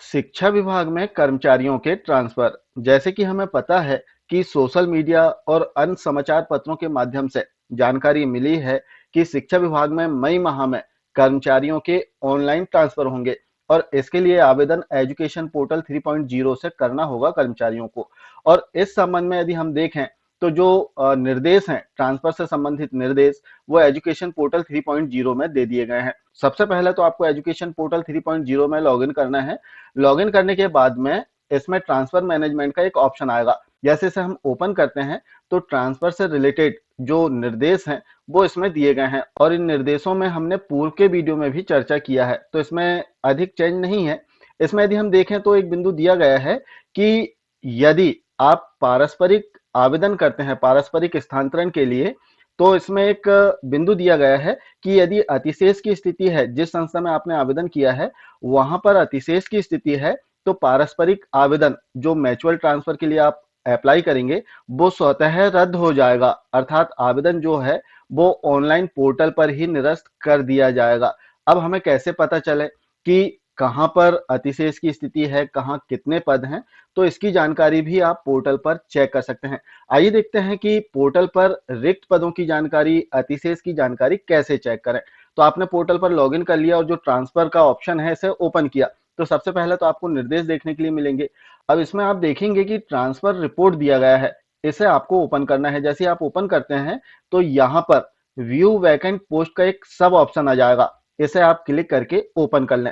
शिक्षा विभाग में कर्मचारियों के ट्रांसफर। जैसे कि हमें पता है कि सोशल मीडिया और अन्य समाचार पत्रों के माध्यम से जानकारी मिली है कि शिक्षा विभाग में मई माह में कर्मचारियों के ऑनलाइन ट्रांसफर होंगे और इसके लिए आवेदन एजुकेशन पोर्टल 3.0 से करना होगा कर्मचारियों को। और इस संबंध में यदि हम देखें तो जो निर्देश हैं ट्रांसफर से संबंधित निर्देश, वो एजुकेशन पोर्टल 3.0 में दे दिए गए हैं। सबसे पहले तो आपको एजुकेशन पोर्टल 3.0 में लॉगिन करना है। लॉगिन करने के बाद में इसमें ट्रांसफर मैनेजमेंट का एक ऑप्शन आएगा। जैसे इसे हम ओपन करते हैं तो ट्रांसफर से रिलेटेड जो निर्देश हैं वो इसमें दिए गए हैं और इन निर्देशों में हमने पूर्व के वीडियो में भी चर्चा किया है, तो इसमें अधिक चेंज नहीं है। इसमें यदि हम देखें तो एक बिंदु दिया गया है कि यदि आप पारस्परिक आवेदन करते हैं पारस्परिक स्थानांतरण के लिए, तो इसमें एक बिंदु दिया गया है कि यदि अतिशेष की स्थिति है, जिस संस्था में आपने आवेदन किया है वहां पर अतिशेष की स्थिति है, तो पारस्परिक आवेदन जो म्यूचुअल ट्रांसफर के लिए आप अप्लाई करेंगे वो स्वतः रद्द हो जाएगा। अर्थात आवेदन जो है वो ऑनलाइन पोर्टल पर ही निरस्त कर दिया जाएगा। अब हमें कैसे पता चले कि कहां पर अतिशेष की स्थिति है, कहां कितने पद हैं, तो इसकी जानकारी भी आप पोर्टल पर चेक कर सकते हैं। आइए देखते हैं कि पोर्टल पर रिक्त पदों की जानकारी, अतिशेष की जानकारी कैसे चेक करें। तो आपने पोर्टल पर लॉगिन कर लिया और जो ट्रांसफर का ऑप्शन है इसे ओपन किया, तो सबसे पहले तो आपको निर्देश देखने के लिए मिलेंगे। अब इसमें आप देखेंगे कि ट्रांसफर रिपोर्ट दिया गया है, इसे आपको ओपन करना है। जैसे आप ओपन करते हैं तो यहाँ पर व्यू वैकेंट पोस्ट का एक सब ऑप्शन आ जाएगा, इसे आप क्लिक करके ओपन कर लें।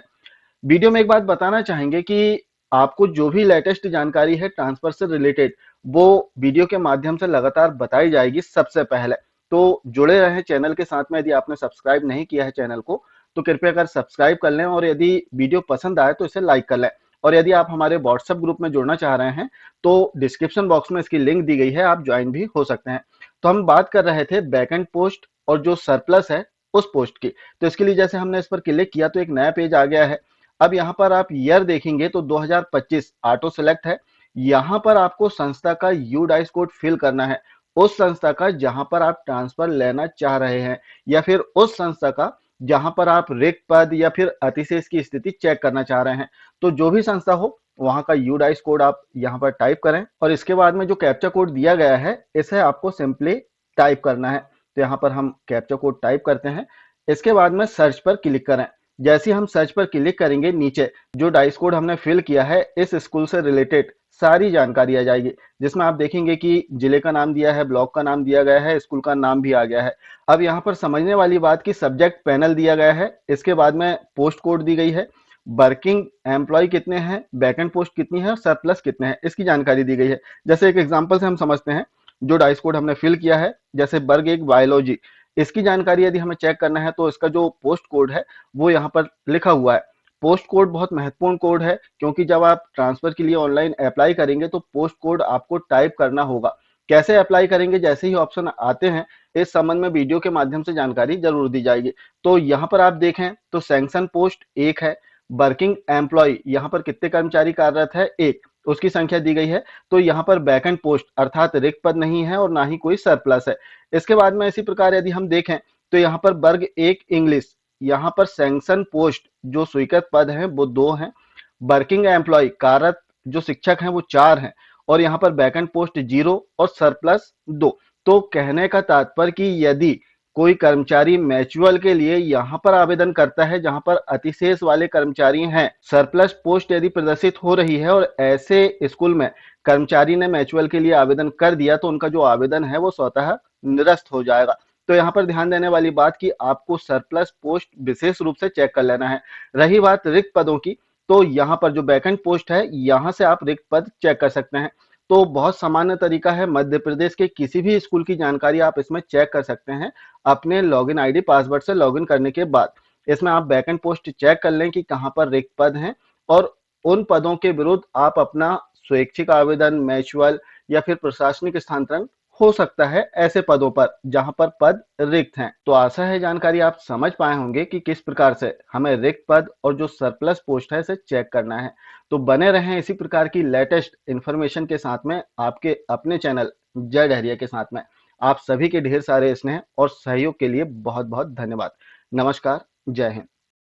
वीडियो में एक बात बताना चाहेंगे कि आपको जो भी लेटेस्ट जानकारी है ट्रांसफर से रिलेटेड, वो वीडियो के माध्यम से लगातार बताई जाएगी सबसे पहले। तो जुड़े रहें चैनल के साथ में। यदि आपने सब्सक्राइब नहीं किया है चैनल को तो कृपया कर सब्सक्राइब कर लें और यदि वीडियो पसंद आए तो इसे लाइक कर लें। और यदि आप हमारे व्हाट्सएप ग्रुप में जुड़ना चाह रहे हैं तो डिस्क्रिप्शन बॉक्स में इसकी लिंक दी गई है, आप ज्वाइन भी हो सकते हैं। तो हम बात कर रहे थे वैकेंट पोस्ट और जो सरप्लस है उस पोस्ट की। तो इसके लिए जैसे हमने इस पर क्लिक किया तो एक नया पेज आ गया है। अब यहाँ पर आप ईयर देखेंगे तो 2025 ऑटो सेलेक्ट है। यहाँ पर आपको संस्था का यूडाइस कोड फिल करना है, उस संस्था का जहां पर आप ट्रांसफर लेना चाह रहे हैं, या फिर उस संस्था का जहां पर आप रिक्त पद या फिर अतिशेष की स्थिति चेक करना चाह रहे हैं। तो जो भी संस्था हो वहां का यूडाइस कोड आप यहाँ पर टाइप करें और इसके बाद में जो कैप्चा कोड दिया गया है इसे आपको सिंपली टाइप करना है। तो यहाँ पर हम कैप्चा कोड टाइप करते हैं, इसके बाद में सर्च पर क्लिक करें। जैसे ही हम सर्च पर क्लिक करेंगे नीचे जो डाइस कोड हमने फिल किया है इस स्कूल से रिलेटेड सारी जानकारी आ जाएगी, जिसमें आप देखेंगे कि जिले का नाम दिया है, ब्लॉक का नाम दिया गया है, स्कूल का नाम भी आ गया है। अब यहाँ पर समझने वाली बात की सब्जेक्ट पैनल दिया गया है, इसके बाद में पोस्ट कोड दी गई है, वर्किंग एम्प्लॉय कितने हैं, वैकेंट पोस्ट कितनी है और सरप्लस कितने हैं, इसकी जानकारी दी गई है। जैसे एक एग्जाम्पल से हम समझते हैं, जो डाइस कोड हमने फिल किया है, जैसे वर्ग एक बायोलॉजी, इसकी जानकारी यदि हमें चेक करना है तो इसका जो पोस्ट कोड है वो यहाँ पर लिखा हुआ है। पोस्ट कोड बहुत महत्वपूर्ण कोड है, क्योंकि जब आप ट्रांसफर के लिए ऑनलाइन अप्लाई करेंगे तो पोस्ट कोड आपको टाइप करना होगा। कैसे अप्लाई करेंगे, जैसे ही ऑप्शन आते हैं इस संबंध में वीडियो के माध्यम से जानकारी जरूर दी जाएगी। तो यहाँ पर आप देखें तो सैंक्शन पोस्ट एक है, वर्किंग एम्प्लॉय यहाँ पर कितने कर्मचारी कार्यरत है, एक, उसकी संख्या दी गई है। तो यहाँ पर वैकेंट पोस्ट अर्थात रिक्त पद नहीं है और ना ही कोई सरप्लस है। इसके बाद में इसी प्रकार यदि हम देखें तो यहाँ पर वर्ग एक इंग्लिश, यहाँ पर सैंक्शन पोस्ट जो स्वीकृत पद हैं वो दो हैं, वर्किंग एम्प्लॉय कार्यरत जो शिक्षक हैं वो चार हैं, और यहाँ पर वैकेंट पोस्ट जीरो और सरप्लस दो। तो कहने का तात्पर्य कि यदि कोई कर्मचारी मैचुअल के लिए यहाँ पर आवेदन करता है जहां पर अतिशेष वाले कर्मचारी हैं, सरप्लस पोस्ट यदि प्रदर्शित हो रही है और ऐसे स्कूल में कर्मचारी ने मैचुअल के लिए आवेदन कर दिया तो उनका जो आवेदन है वो स्वतः निरस्त हो जाएगा। तो यहाँ पर ध्यान देने वाली बात कि आपको सरप्लस पोस्ट विशेष रूप से चेक कर लेना है। रही बात रिक्त पदों की, तो यहाँ पर जो वैकेंट पोस्ट है यहाँ से आप रिक्त पद चेक कर सकते हैं। तो बहुत सामान्य तरीका है, मध्य प्रदेश के किसी भी स्कूल की जानकारी आप इसमें चेक कर सकते हैं अपने लॉगिन आईडी पासवर्ड से लॉगिन करने के बाद। इसमें आप वैकेंट पोस्ट चेक कर लें कि कहां पर रिक्त पद हैं और उन पदों के विरुद्ध आप अपना स्वैच्छिक आवेदन, मैचुअल या फिर प्रशासनिक स्थानांतरण हो सकता है ऐसे पदों पर जहां पर पद रिक्त हैं। तो आशा है जानकारी आप समझ पाए होंगे कि किस प्रकार से हमें रिक्त पद और जो सरप्लस पोस्ट है इसे चेक करना है। तो बने रहें इसी प्रकार की लेटेस्ट इंफॉर्मेशन के साथ में आपके अपने चैनल जय डहरिया के साथ में। आप सभी के ढेर सारे स्नेह और सहयोग के लिए बहुत बहुत धन्यवाद। नमस्कार, जय हिंद।